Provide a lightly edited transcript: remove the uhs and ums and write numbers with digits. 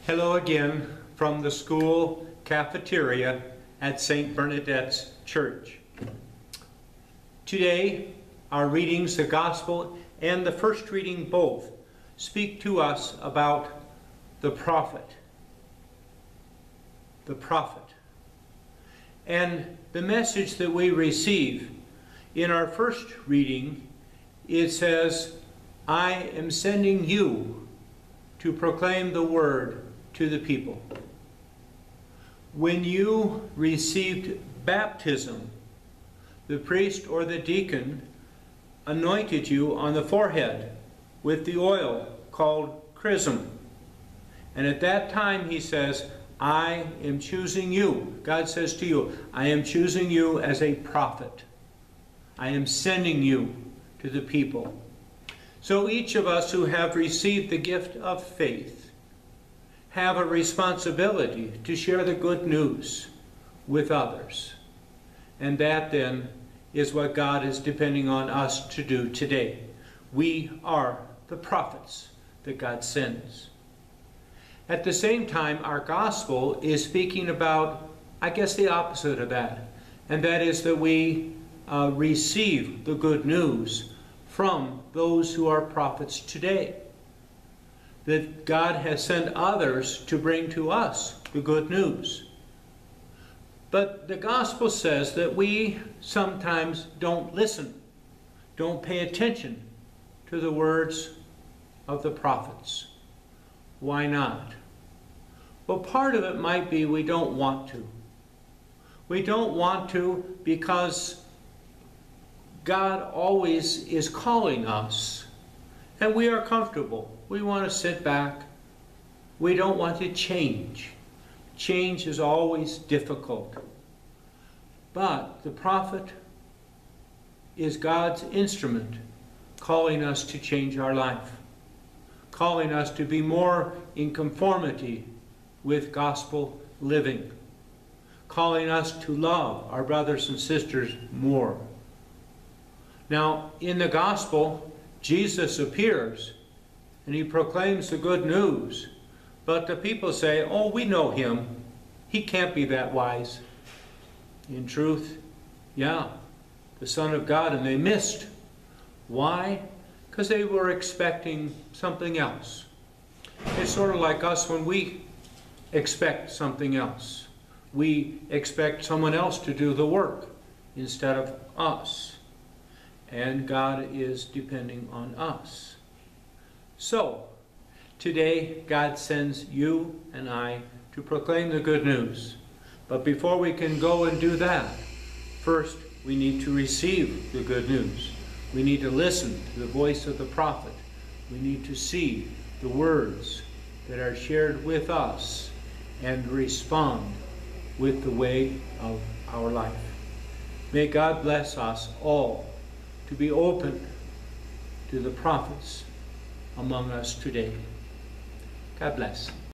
Hello again from the school cafeteria at St. Bernadette's Church. Today, our readings, the Gospel and the first reading both, speak to us about the prophet. The prophet. And the message that we receive in our first reading, it says, I am sending you to proclaim the word to the people. When you received baptism, the priest or the deacon anointed you on the forehead with the oil called chrism. And at that time he says, I am choosing you. God says to you, I am choosing you as a prophet. I am sending you to the people. So each of us who have received the gift of faith have a responsibility to share the good news with others. And that then is what God is depending on us to do today. We are the prophets that God sends. At the same time, our gospel is speaking about, I guess, the opposite of that. And that is that we receive the good news from those who are prophets today. That God has sent others to bring to us the good news. But the gospel says that we sometimes don't listen, don't pay attention to the words of the prophets. Why not? Well, part of it might be we don't want to. We don't want to because God always is calling us, and we are comfortable. We want to sit back. We don't want to change. Change is always difficult. But the prophet is God's instrument, calling us to change our life, calling us to be more in conformity with gospel living, calling us to love our brothers and sisters more. Now, in the gospel, Jesus appears and he proclaims the good news, but the people say, oh, we know him. He can't be that wise. In truth, yeah, the Son of God, and they missed. Why? Because they were expecting something else. It's sort of like us when we expect something else. We expect someone else to do the work instead of us. And God is depending on us. So, today God sends you and I to proclaim the good news. But before we can go and do that, first we need to receive the good news. We need to listen to the voice of the prophet. We need to see the words that are shared with us and respond with the way of our life. May God bless us all to be open to the prophets among us today. God bless.